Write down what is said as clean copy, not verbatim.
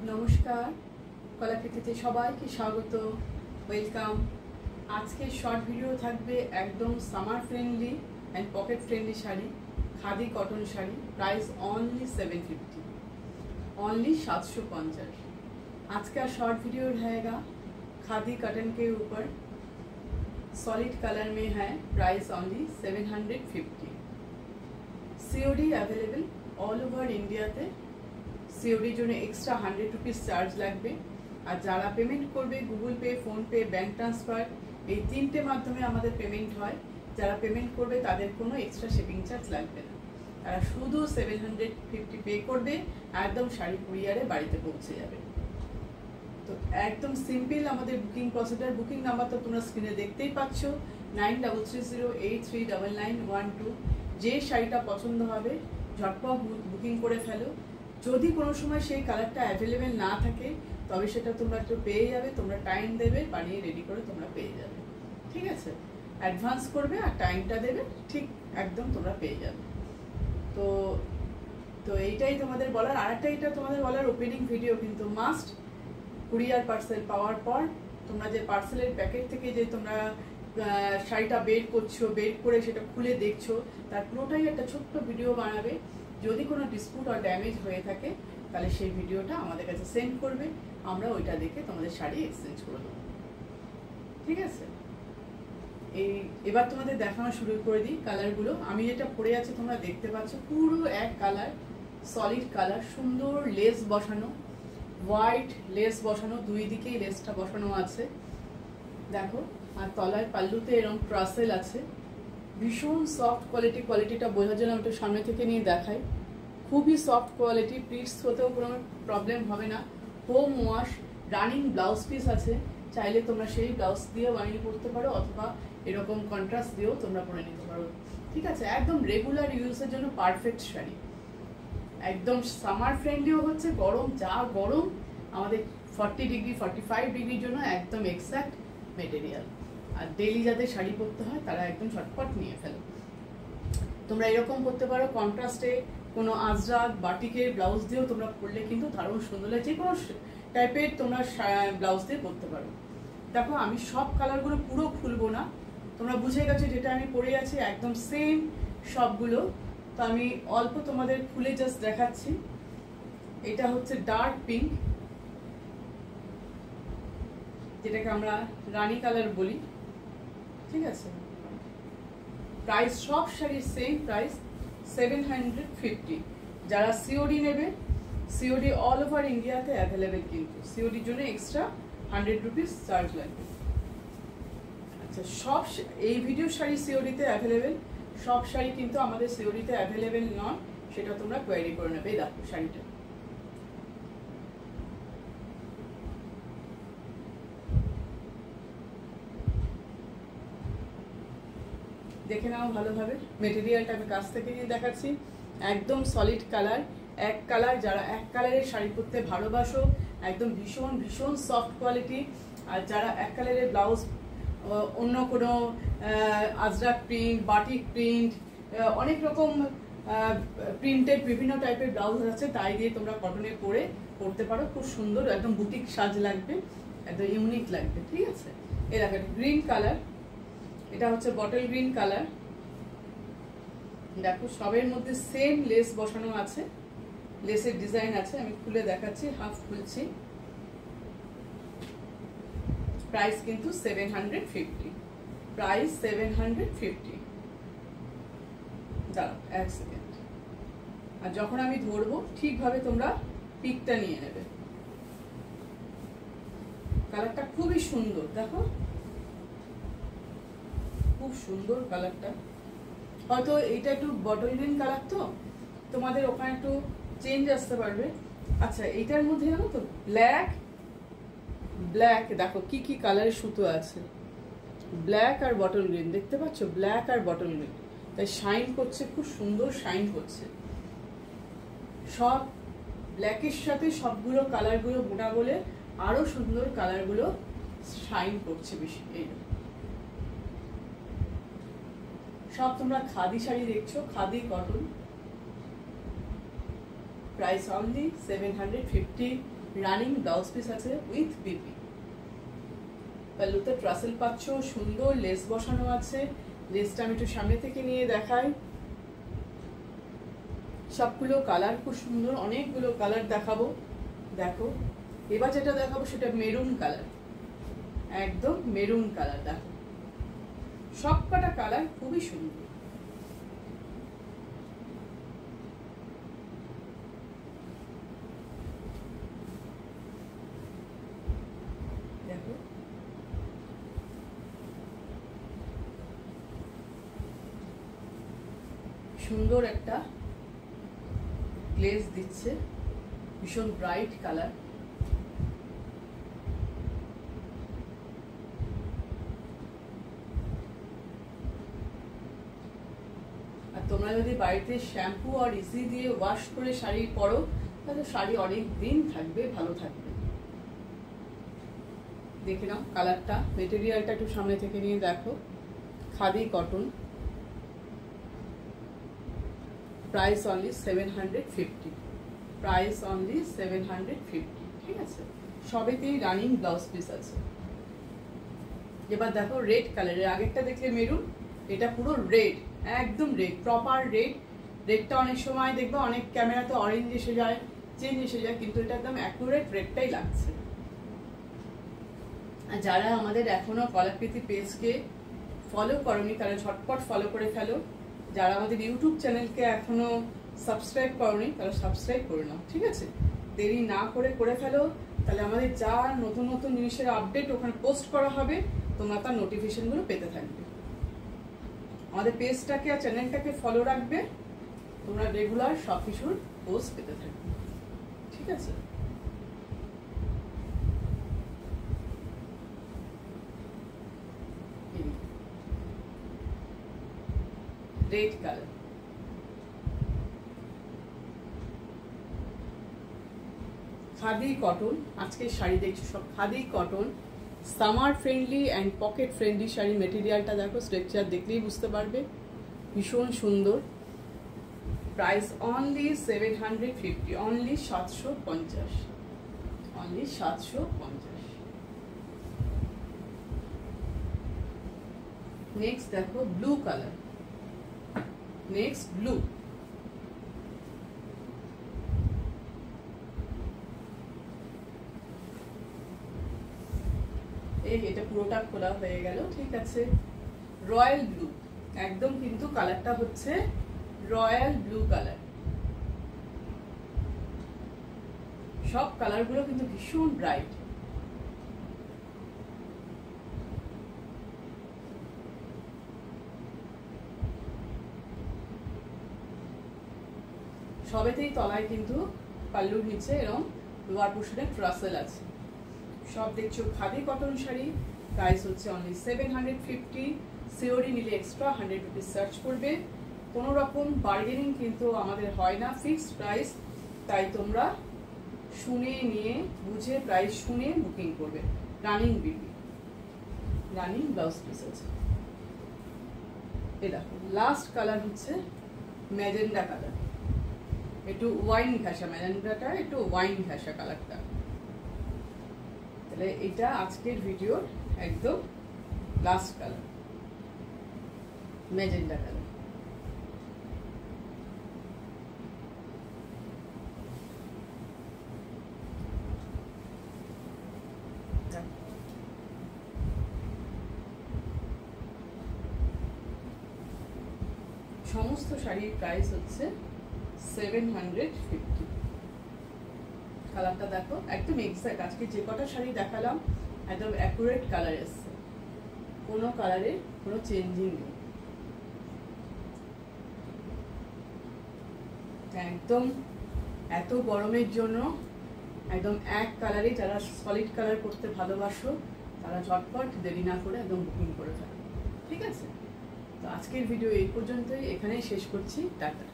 নমস্কার, কলাকৃতিতে সবাইকে স্বাগত, ওয়েলকাম। আজকের শর্ট ভিডিও থাকবে একদম summer friendly and pocket friendly sari, khadi cotton sari, price only 750, only 750। आज का शॉर्ट वीडियो रहेगा खादी कॉटन के ऊपर, सॉलिड कलर में है, price only 750। COD available all over India ते। सीओडी जो एक्सट्रा 100 रुपीज चार्ज লাগবে। আর যারা পেমেন্ট করবে Google pay, phone pay, bank transfer, এই তিনটে মাধ্যমে আমাদের পেমেন্ট হয়। যারা পেমেন্ট করবে তাদের কোনো এক্সট্রা শিপিং চার্জ লাগবে না, তারা শুধু 750 পে করবে, একদম শাড়ি কুরিয়ারে বাড়িতে পৌঁছে যাবে। তো একদম সিম্পল আমাদের বুকিং প্রসিজার। বুকিং নাম্বার তো তোমরা স্ক্রিনে দেখতেই পাচ্ছ, 9330839912। যে শাড়িটা পছন্দ হবে ঝটপট বুকিং করে ফেলো। যদি কোনো সময় সেই কালারটা অ্যাভেলেবেল না থাকে তবে সেটা তোমরা একটু পেয়ে যাবে, তোমরা টাইম দেবে, বানিয়ে রেডি করে তোমরা পেয়ে যাবে। ঠিক আছে, অ্যাডভান্স করবে আর টাইমটা দেবে, ঠিক একদম তোমরা পেয়ে যাবে। তো তো এইটাই তোমাদের বলার। আরেকটা এটা তোমাদের বলার, ওপেনিং ভিডিও কিন্তু মাস্ট। কুরিয়ার পার্সেল পাওয়ার পর তোমরা যে পার্সেলের প্যাকেট থেকে যে তোমরা শাড়িটা বের করছো, বের করে সেটা খুলে দেখছো, তার পুরোটাই একটা ছোট্ট ভিডিও বানাবে। যদি কোনো ডিসপুট আর ড্যামেজ হয়ে থাকে তাহলে সেই ভিডিওটা আমাদের কাছে সেন্ড করবে, আমরা ওইটা দেখে তোমাদের শাড়ি এক্সচেঞ্জ করে দেবো। ঠিক আছে, এবার তোমাদের দেখানো শুরু করে দিই কালারগুলো। আমি যেটা পরে আছি তোমরা দেখতে পাচ্ছ, পুরো এক কালার, সলিড কালার, সুন্দর লেস বসানো, হোয়াইট লেস বসানো, দুই দিকেই লেসটা বসানো আছে দেখো। আর তলায় পাল্লুতে এরকম ট্রাসেল আছে, ভীষণ সফট কোয়ালিটি। কোয়ালিটিটা বোঝার জন্য আমি একটু সামনে থেকে নিয়ে দেখাই। খুবই সফট কোয়ালিটি, প্লিটস হতেও কোনো প্রবলেম হবে না। Home wash, running blouse piece আছে, চাইলে তোমরা সেই ব্লাউজ দিয়েও বানিয়ে পরতে পারো, অথবা এরকম কন্ট্রাস্ট দিয়েও তোমরা পরে নিতে পারো। ঠিক আছে, একদম রেগুলার ইউজের জন্য পারফেক্ট শাড়ি, একদম সামার ফ্রেন্ডলিও হচ্ছে। গরম, যা গরম আমাদের 40 ডিগ্রি 45 ডিগ্রির জন্য একদম এক্সাক্ট মেটেরিয়াল। আর ডেইলি যাদের শাড়ি পরতে হয় তারা একদম ঝটপট নিয়ে ফেলো। তোমরা এরকম করতে পারো, কন্ট্রাস্টে কোনো আজরাক বাটিকের ব্লাউজ দিয়েও তোমরা পরলে কিন্তু দারুণ সুন্দর লাগে। যে কোনো টাইপের তোমরা ব্লাউজ দিয়ে পরতে পারো। দেখো আমি সব কালারগুলো পুরো খুলবো না, তোমরা বুঝে গেছো যেটা আমি পরে আছি একদম সেম সবগুলো। তো আমি অল্প তোমাদের খুলে জাস্ট দেখাচ্ছি। এটা হচ্ছে ডার্ক পিঙ্ক, যেটাকে আমরা রানী কালার বলি। ঠিক আছে, প্রাইস সব শাড়ির সেম প্রাইস 750। যারা সিওডি নেবে, সিওডি অল ওভার ইন্ডিয়াতে অ্যাভেলেবেল, কিন্তু সিওডির জন্য এক্সট্রা 100 রুপিস চার্জ লাগবে। আচ্ছা, সব এই ভিডিও শাড়ি সিওডিতে অ্যাভেলেবেল, সব শাড়ি কিন্তু আমাদের সিওডিতে অ্যাভেলেবেল নয়, সেটা তোমরা কোয়ারি করে নেবে। দেখো শাড়িটা দেখে নাও ভালোভাবে। মেটেরিয়ালটা আমি কাছ থেকে নিয়ে দেখাচ্ছি, একদম সলিড কালার, এক কালার। যারা এক কালারের শাড়ি পরতে ভালোবাসো, একদম ভীষণ ভীষণ সফট কোয়ালিটি। আর যারা এক কালারের ব্লাউজ, অন্য কোনো আজরাক প্রিন্ট, বাটিক প্রিন্ট, অনেক রকম প্রিন্টেড বিভিন্ন টাইপের ব্লাউজ আছে, তাই দিয়ে তোমরা কটনে পরে পরতে পারো। খুব সুন্দর, একদম বুটিক সাজ লাগবে, একদম ইউনিক লাগবে। ঠিক আছে, এরকম একটা গ্রিন কালার, এটা হচ্ছে বটল গ্রিন কালার। দেখো সবের মধ্যে সেম লেস বসানো আছে, লেসের ডিজাইন আছে। আমি খুলে দেখাচ্ছি, হাফ খুলছি। প্রাইস কিন্তু 750, প্রাইস 750। দাঁড়াও এক সেকেন্ড, আর যখন আমি ধরবো ঠিকভাবে তোমরা পিকটা নিয়ে নেবে। কালারটা খুবই সুন্দর, দেখো খুব সুন্দর কালারটা। হয়তো এইটা একটু বটল গ্রিন কালার, তো তোমাদের ওখানে একটু চেঞ্জ আসতে পারবে। আচ্ছা, এইটার মধ্যে জানো তো ব্ল্যাক, ব্ল্যাক দেখো কি কি কালারের সুতো আছে, ব্ল্যাক আর বটল গ্রিন, দেখতে পাচ্ছ? ব্ল্যাক আর বটল গ্রিন, তাই শাইন করছে, খুব সুন্দর শাইন করছে। সব ব্ল্যাকের সাথে সবগুলো কালারগুলো মোটা বলে আরো সুন্দর কালারগুলো শাইন করছে বেশি। এই সব তোমরা খাদি শাড়ি দেখছো, khadi cotton, price only 750। Running blouse piece আছে উইথ বিপি। পাল্লুতে ট্রাসেল পাচ্ছ, সুন্দর লেস বসানো আছে। লেসটা আমি একটু সামনে থেকে নিয়ে দেখাই। সবগুলো কালার খুব সুন্দর, অনেকগুলো কালার দেখাবো। দেখো এবার যেটা দেখাবো সেটা মেরুন কালার, একদম মেরুন কালার। দেখো সবকটা কালার খুবই সুন্দর। দেখো সুন্দর একটা গ্লেজ দিচ্ছে, ভীষণ ব্রাইট কালার। আর তোমরা যদি বাড়িতে শ্যাম্পু আর ইজি দিয়ে ওয়াশ করে শাড়ি পরো তাহলে শাড়ি অনেক দিন থাকবে, ভালো থাকবে। দেখে নাও কালারটা, মেটেরিয়ালটা একটু সামনে থেকে নিয়ে দেখো। Khadi cotton, price only 750, price only 750। ঠিক আছে, সবেতেই রানিং ব্লাউজ পিস আছে। এবার দেখো রেড কালারের, আগেরটা দেখলে মেরুন, এটা পুরো রেড, একদম রেড, প্রপার রেড। রেডটা অনেক সময় দেখবে অনেক ক্যামেরাতে অরেঞ্জ এসে যায়, চেঞ্জ এসে যায়, কিন্তু এটা একদম অ্যাকুরেট রেডটাই লাগছে। আর যারা আমাদের এখনো কলাকৃতি পেজকে ফলো করনি তারা ঝটপট ফলো করে ফেলো। যারা আমাদের ইউটিউব চ্যানেলকে এখনো সাবস্ক্রাইব করনি তারা সাবস্ক্রাইব করে নাও। ঠিক আছে, দেরি না করে ফেলো, তাহলে আমাদের যা নতুন নতুন জিনিসের আপডেট ওখানে পোস্ট করা হবে তোমরা তার নোটিফিকেশনগুলো পেতে থাকবে। আমাদের পেজটাকে আর চ্যানেলটাকে ফলো রাখবে, তোমরা রেগুলার সব কিছুর পোস্ট পেতে থাকবে। ঠিক আছে, রেড কালার, খাদি কটন। আজকে শাড়ি দেখছো সব khadi cotton, summer friendly and pocket friendly sari. মেটেরিয়ালটা দেখো, স্ট্রাকচার দেখলেই বুঝতে পারবে, ভীষণ সুন্দর। Price only 750, only 750, only 750। Next দেখো ব্লু কালার, নেক্সট ব্লু। এটা পুরোটা খোলা হয়ে গেল। ঠিক আছে, রয়্যাল ব্লু, একদম কিন্তু কালারটা হচ্ছে রয়্যাল ব্লু কালার। সব কালারগুলো কিন্তু ভীষণ ব্রাইট। সবেতেই তলায় কিন্তু পাল্লুর নিচে এরকম লোয়ার পোর্শনে ট্রাসেল আছে। সব দেখছো খাদি কটন শাড়ি। প্রাইস হচ্ছে অনলি 750। সিওরি নিলে এক্সট্রা 100 রুপিস চার্জ করবে। কোনো রকম বার্গেনিং কিন্তু আমাদের হয় না, ফিক্সড প্রাইস। তাই তোমরা শুনে নিয়ে বুঝে প্রাইস শুনে বুকিং করবে। Running BP, running blouse piece আছে। এই দেখো লাস্ট কালার হচ্ছে ম্যাজেন্ডা কালার, একটু ওয়াইন ঘাসা, ম্যাজেন্ডাটা একটু ওয়াইন ঘাসা কালারটা। তাহলে এটা আজকের ভিডিওর একদম লাস্ট কালার, ম্যাজেন্ডা কালার। সমস্ত শাড়ির প্রাইস হচ্ছে 750। কালারটা দেখো একদম এক্সাক্ট, আজকে যে কটা শাড়ি দেখালাম একদম অ্যাকুরেট কালার এসছে, কোনো কালারে কোনো চেঞ্জিং নেই। একদম এত গরমের জন্য একদম এক কালারে যারা সলিড কালার করতে ভালোবাসো তারা ঝটপট দেরি না করে একদম বুকিং করে ফেলো। ঠিক আছে, তো আজকের ভিডিও এই পর্যন্তই, এখানেই শেষ করছি। টাটা।